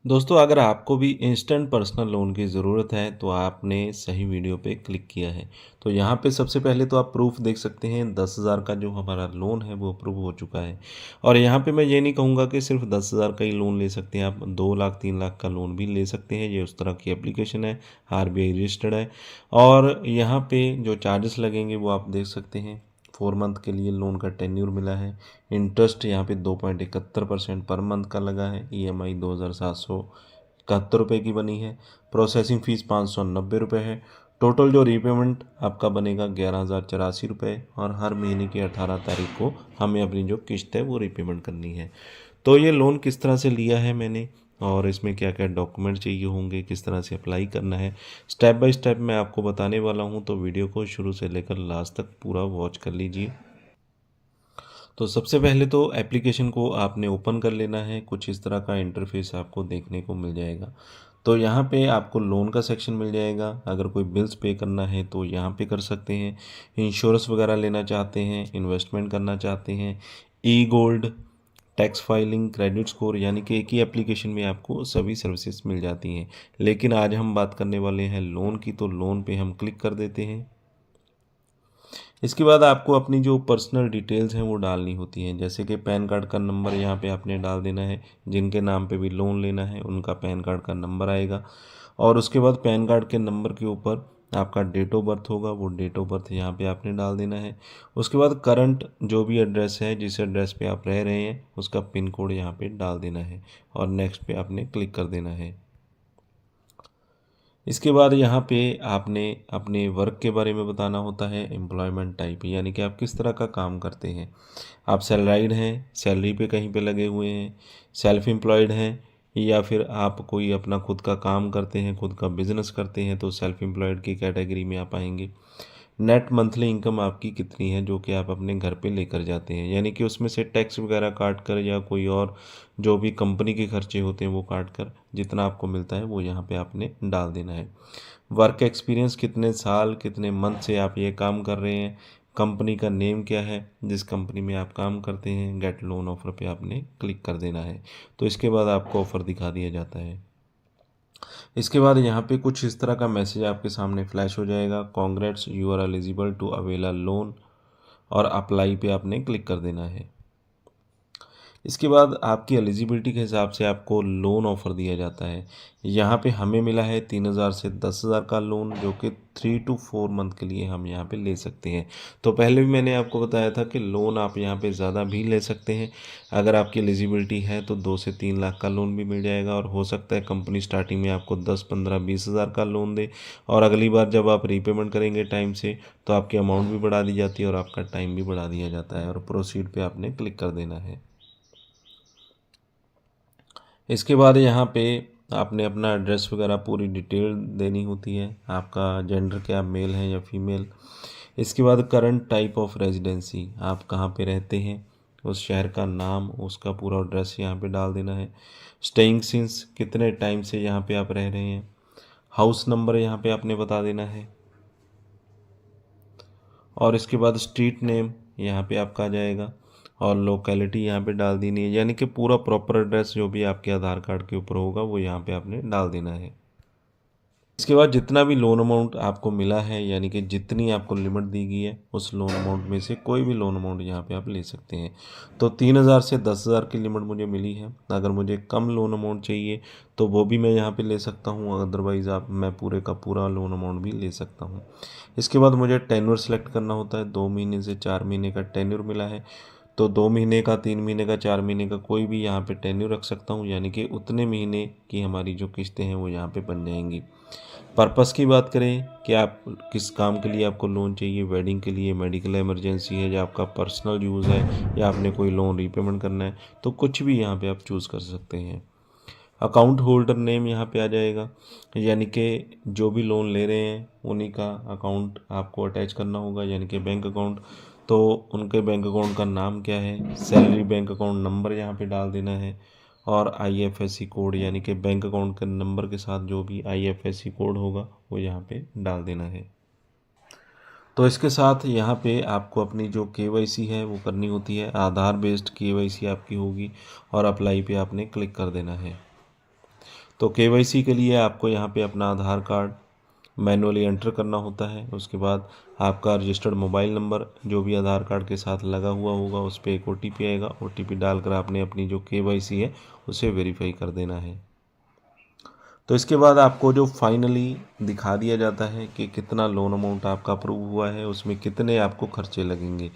दोस्तों, अगर आपको भी इंस्टेंट पर्सनल लोन की ज़रूरत है तो आपने सही वीडियो पे क्लिक किया है। तो यहाँ पे सबसे पहले तो आप प्रूफ़ देख सकते हैं 10,000 का जो हमारा लोन है वो अप्रूव हो चुका है। और यहाँ पे मैं ये नहीं कहूँगा कि सिर्फ 10,000 का ही लोन ले सकते हैं, आप 2 लाख 3 लाख का लोन भी ले सकते हैं। ये उस तरह की एप्लीकेशन है, आरबीआई रजिस्टर्ड है। और यहाँ पे जो चार्जेस लगेंगे वो आप देख सकते हैं। 4 मंथ के लिए लोन का टेन्योर मिला है। इंटरेस्ट यहाँ पे 2.71% पर मंथ का लगा है। ईएमआई 2,771 रुपये की बनी है। प्रोसेसिंग फ़ीस 590 रुपये है। टोटल जो रीपेमेंट आपका बनेगा 11,084 रुपये, और हर महीने की 18 तारीख को हमें अपनी जो किस्त है वो रीपेमेंट करनी है। तो ये लोन किस तरह से लिया है मैंने, और इसमें क्या क्या डॉक्यूमेंट चाहिए होंगे, किस तरह से अप्लाई करना है, स्टेप बाय स्टेप मैं आपको बताने वाला हूँ। तो वीडियो को शुरू से लेकर लास्ट तक पूरा वॉच कर लीजिए। तो सबसे पहले तो एप्लीकेशन को आपने ओपन कर लेना है। कुछ इस तरह का इंटरफेस आपको देखने को मिल जाएगा। तो यहाँ पे आपको लोन का सेक्शन मिल जाएगा। अगर कोई बिल्स पे करना है तो यहाँ पे कर सकते हैं। इंश्योरेंस वगैरह लेना चाहते हैं, इन्वेस्टमेंट करना चाहते हैं, e gold, tax filing, credit score, यानी कि एक ही एप्लीकेशन में आपको सभी सर्विसेज मिल जाती हैं। लेकिन आज हम बात करने वाले हैं लोन की, तो लोन पे हम क्लिक कर देते हैं। इसके बाद आपको अपनी जो पर्सनल डिटेल्स हैं वो डालनी होती हैं, जैसे कि पैन कार्ड का नंबर यहाँ पे आपने डाल देना है। जिनके नाम पे भी लोन लेना है उनका पैन कार्ड का नंबर आएगा। और उसके बाद पैन कार्ड के नंबर के ऊपर आपका डेट ऑफ बर्थ होगा, वो डेट ऑफ बर्थ यहाँ पे आपने डाल देना है। उसके बाद करंट जो भी एड्रेस है, जिस एड्रेस पे आप रह रहे हैं, उसका पिन कोड यहाँ पे डाल देना है, और नेक्स्ट पे आपने क्लिक कर देना है। इसके बाद यहाँ पे आपने अपने वर्क के बारे में बताना होता है, एम्प्लॉयमेंट टाइप, यानी कि आप किस तरह का काम करते हैं। आप सैलराइड हैं, सैलरी पे कहीं पे लगे हुए हैं, सेल्फ एम्प्लॉयड हैं, या फिर आप कोई अपना खुद का काम करते हैं, खुद का बिजनेस करते हैं, तो सेल्फ एम्प्लॉयड की कैटेगरी में आप आएंगे। नेट मंथली इनकम आपकी कितनी है जो कि आप अपने घर पे लेकर जाते हैं, यानी कि उसमें से टैक्स वगैरह काट कर या कोई और जो भी कंपनी के खर्चे होते हैं वो काट कर जितना आपको मिलता है वो यहाँ पे आपने डाल देना है। वर्क एक्सपीरियंस, कितने साल कितने मंथ से आप ये काम कर रहे हैं, कंपनी का नेम क्या है जिस कंपनी में आप काम करते हैं, गेट लोन ऑफर पे आपने क्लिक कर देना है। तो इसके बाद आपको ऑफ़र दिखा दिया जाता है। इसके बाद यहाँ पे कुछ इस तरह का मैसेज आपके सामने फ्लैश हो जाएगा, congrats you are eligible to avail a loan, और अप्लाई पे आपने क्लिक कर देना है। इसके बाद आपकी एलिजिबिलिटी के हिसाब से आपको लोन ऑफ़र दिया जाता है। यहाँ पे हमें मिला है 3,000 से 10,000 का लोन, जो कि 3 to 4 मंथ के लिए हम यहाँ पे ले सकते हैं। तो पहले भी मैंने आपको बताया था कि लोन आप यहाँ पे ज़्यादा भी ले सकते हैं। अगर आपकी एलिजिबिलिटी है तो 2 से 3 लाख का लोन भी मिल जाएगा, और हो सकता है कंपनी स्टार्टिंग में आपको 10, 15, 20,000 का लोन दे, और अगली बार जब आप रीपेमेंट करेंगे टाइम से तो आपकी अमाउंट भी बढ़ा दी जाती है और आपका टाइम भी बढ़ा दिया जाता है, और प्रोसीड पे आपने क्लिक कर देना है। इसके बाद यहाँ पे आपने अपना एड्रेस वगैरह पूरी डिटेल देनी होती है, आपका जेंडर क्या, मेल है या फीमेल। इसके बाद करंट टाइप ऑफ रेजिडेंसी, आप कहाँ पे रहते हैं, उस शहर का नाम, उसका पूरा एड्रेस यहाँ पे डाल देना है। स्टेइंग सिंस, कितने टाइम से यहाँ पे आप रह रहे हैं। हाउस नंबर यहाँ पे आपने बता देना है। और इसके बाद स्ट्रीट नेम यहाँ पे आपका आ जाएगा, और लोकेलिटी यहाँ पे डाल देनी है, यानी कि पूरा प्रॉपर एड्रेस जो भी आपके आधार कार्ड के ऊपर होगा वो यहाँ पे आपने डाल देना है। इसके बाद जितना भी लोन अमाउंट आपको मिला है, यानी कि जितनी आपको लिमिट दी गई है, उस लोन अमाउंट में से कोई भी लोन अमाउंट यहाँ पे आप ले सकते हैं। तो 3,000 से 10,000 की लिमिट मुझे मिली है। अगर मुझे कम लोन अमाउंट चाहिए तो वो भी मैं यहाँ पे ले सकता हूँ, अदरवाइज़ आप मैं पूरे का पूरा लोन अमाउंट भी ले सकता हूँ। इसके बाद मुझे टेन्योर सेलेक्ट करना होता है। 2 महीने से 4 महीने का टेन्योर मिला है, तो 2 महीने का, 3 महीने का, 4 महीने का कोई भी यहाँ पे टेन्योर रख सकता हूँ, यानी कि उतने महीने की हमारी जो किस्तें हैं वो यहाँ पे बन जाएंगी। पर्पस की बात करें कि आप किस काम के लिए आपको लोन चाहिए, वेडिंग के लिए, मेडिकल इमरजेंसी है, या आपका पर्सनल यूज़ है, या आपने कोई लोन रीपेमेंट करना है, तो कुछ भी यहाँ पे आप चूज़ कर सकते हैं। अकाउंट होल्डर नेम यहाँ पे आ जाएगा, यानी कि जो भी लोन ले रहे हैं उन्हीं का अकाउंट आपको अटैच करना होगा, यानी कि बैंक अकाउंट। तो उनके बैंक अकाउंट का नाम क्या है, सैलरी बैंक अकाउंट नंबर यहाँ पे डाल देना है, और आईएफएससी कोड, यानी कि बैंक अकाउंट के नंबर के साथ जो भी आईएफएससी कोड होगा वो यहाँ पे डाल देना है। तो इसके साथ यहाँ पे आपको अपनी जो केवाईसी है वो करनी होती है, आधार बेस्ड केवाईसी आपकी होगी, और अप्लाई पे आपने क्लिक कर देना है। तो केवाईसी के लिए आपको यहाँ पे अपना आधार कार्ड मैनुअली एंटर करना होता है। उसके बाद आपका रजिस्टर्ड मोबाइल नंबर जो भी आधार कार्ड के साथ लगा हुआ होगा उस पर एक OTP आएगा। OTP डालकर आपने अपनी जो केवाईसी है उसे वेरीफाई कर देना है। तो इसके बाद आपको जो फाइनली दिखा दिया जाता है कि कितना लोन अमाउंट आपका अप्रूव हुआ है, उसमें कितने आपको खर्चे लगेंगे।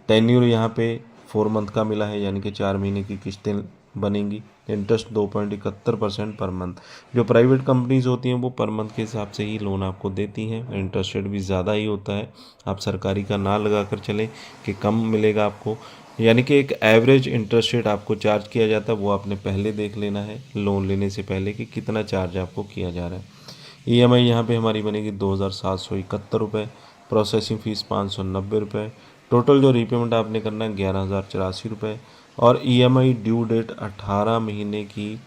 टेन्यूर यहाँ पे 4 मंथ का मिला है, यानी कि 4 महीने की किस्तें बनेंगी। Interest 2.71% per month. जो प्राइवेट कंपनीज होती हैं वो पर मंथ के हिसाब से ही लोन आपको देती हैं, इंटरेस्ट रेट भी ज़्यादा ही होता है। आप सरकारी का ना लगा कर चलें कि कम मिलेगा आपको, यानी कि एक एवरेज इंटरेस्ट रेट आपको चार्ज किया जाता है, वो आपने पहले देख लेना है लोन लेने से पहले कि कितना चार्ज आपको किया जा रहा है। EMI यहाँ पे हमारी बनेगी 2,771 रुपये, प्रोसेसिंग फ़ीस 590 रुपये। टोटल जो रीपेमेंट आपने करना है 11,084 रुपये। और EMI ड्यू डेट 18 महीने की,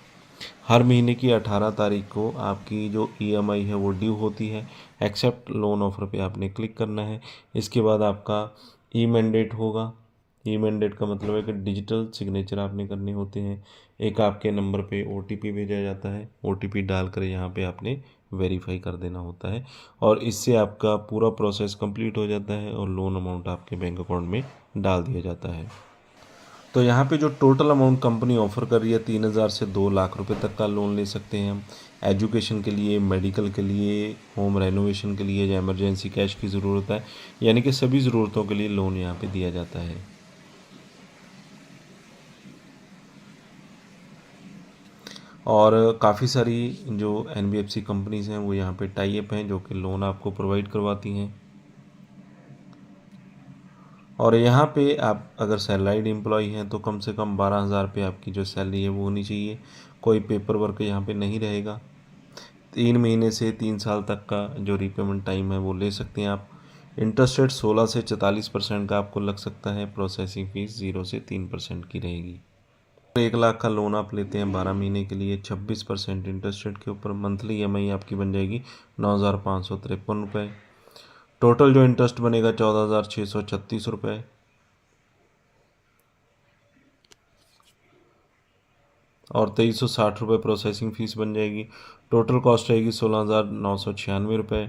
हर महीने की 18 तारीख को आपकी जो EMI है वो ड्यू होती है। एक्सेप्ट लोन ऑफर पे आपने क्लिक करना है। इसके बाद आपका ई मैंडेट होगा। ई मैंडेट का मतलब है कि डिजिटल सिग्नेचर आपने करने होते हैं। एक आपके नंबर पे OTP भेजा जाता है, OTP डालकर यहाँ पे आपने वेरीफाई कर देना होता है और इससे आपका पूरा प्रोसेस कंप्लीट हो जाता है और लोन अमाउंट आपके बैंक अकाउंट में डाल दिया जाता है। तो यहाँ पे जो टोटल अमाउंट कंपनी ऑफ़र कर रही है 3,000 से 2 लाख रुपए तक का लोन ले सकते हैं हम। एजुकेशन के लिए, मेडिकल के लिए, होम रेनोवेशन के लिए, या इमरजेंसी कैश की ज़रूरत है, यानी कि सभी ज़रूरतों के लिए लोन यहाँ पे दिया जाता है। और काफ़ी सारी जो NBFC कंपनीज़ हैं वो यहाँ पे टाई अप हैं जो कि लोन आपको प्रोवाइड करवाती हैं। और यहाँ पे आप अगर सैलरीड एम्प्लॉय हैं तो कम से कम 12,000 रुपये आपकी जो सैलरी है वो होनी चाहिए। कोई पेपर वर्क यहाँ पे नहीं रहेगा। 3 महीने से 3 साल तक का जो रीपेमेंट टाइम है वो ले सकते हैं आप। इंटरेस्ट रेट 16 से 44% का आपको लग सकता है। प्रोसेसिंग फ़ीस 0 से 3% की रहेगी। 1 लाख का लोन आप लेते हैं 12 महीने के लिए 26% इंटरेस्ट रेट के ऊपर, मंथली EMI आपकी बन जाएगी 9,553 रुपये। टोटल जो इंटरेस्ट बनेगा 14,636 रुपये। और 2,360 रुपये प्रोसेसिंग फ़ीस बन जाएगी। टोटल कॉस्ट रहेगी 16,996 रुपये।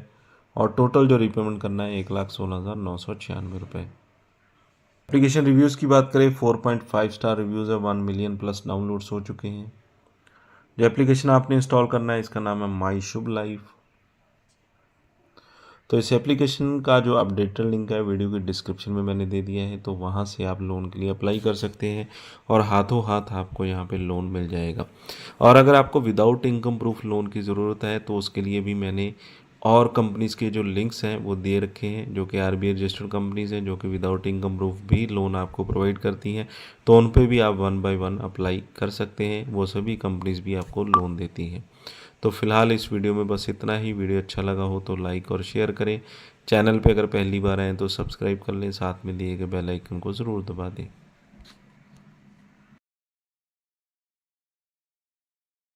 और टोटल जो रीपेमेंट करना है 1,16,996 रुपये। एप्लीकेशन रिव्यूज़ की बात करें 4.5 स्टार रिव्यूज़ है, 1 मिलियन प्लस डाउनलोड्स हो चुके हैं। जो एप्लीकेशन आपने इंस्टॉल करना है इसका नाम है माई शुभ लाइफ। तो इस एप्लीकेशन का जो अपडेटेड लिंक है वीडियो की डिस्क्रिप्शन में मैंने दे दिया है, तो वहाँ से आप लोन के लिए अप्लाई कर सकते हैं और हाथों हाथ आपको यहाँ पे लोन मिल जाएगा। और अगर आपको विदाउट इनकम प्रूफ लोन की ज़रूरत है तो उसके लिए भी मैंने और कंपनीज़ के जो लिंक्स हैं वो दे रखे हैं जो कि RBI रजिस्टर्ड कंपनीज़ हैं जो कि विदाउट इनकम प्रूफ भी लोन आपको प्रोवाइड करती हैं। तो उन पे भी आप 1 बाय 1 अप्लाई कर सकते हैं, वो सभी कंपनीज़ भी आपको लोन देती हैं। तो फिलहाल इस वीडियो में बस इतना ही। वीडियो अच्छा लगा हो तो लाइक और शेयर करें। चैनल पे अगर पहली बार आएँ तो सब्सक्राइब कर लें, साथ में दिए गए बेल आइकन को ज़रूर दबा दें।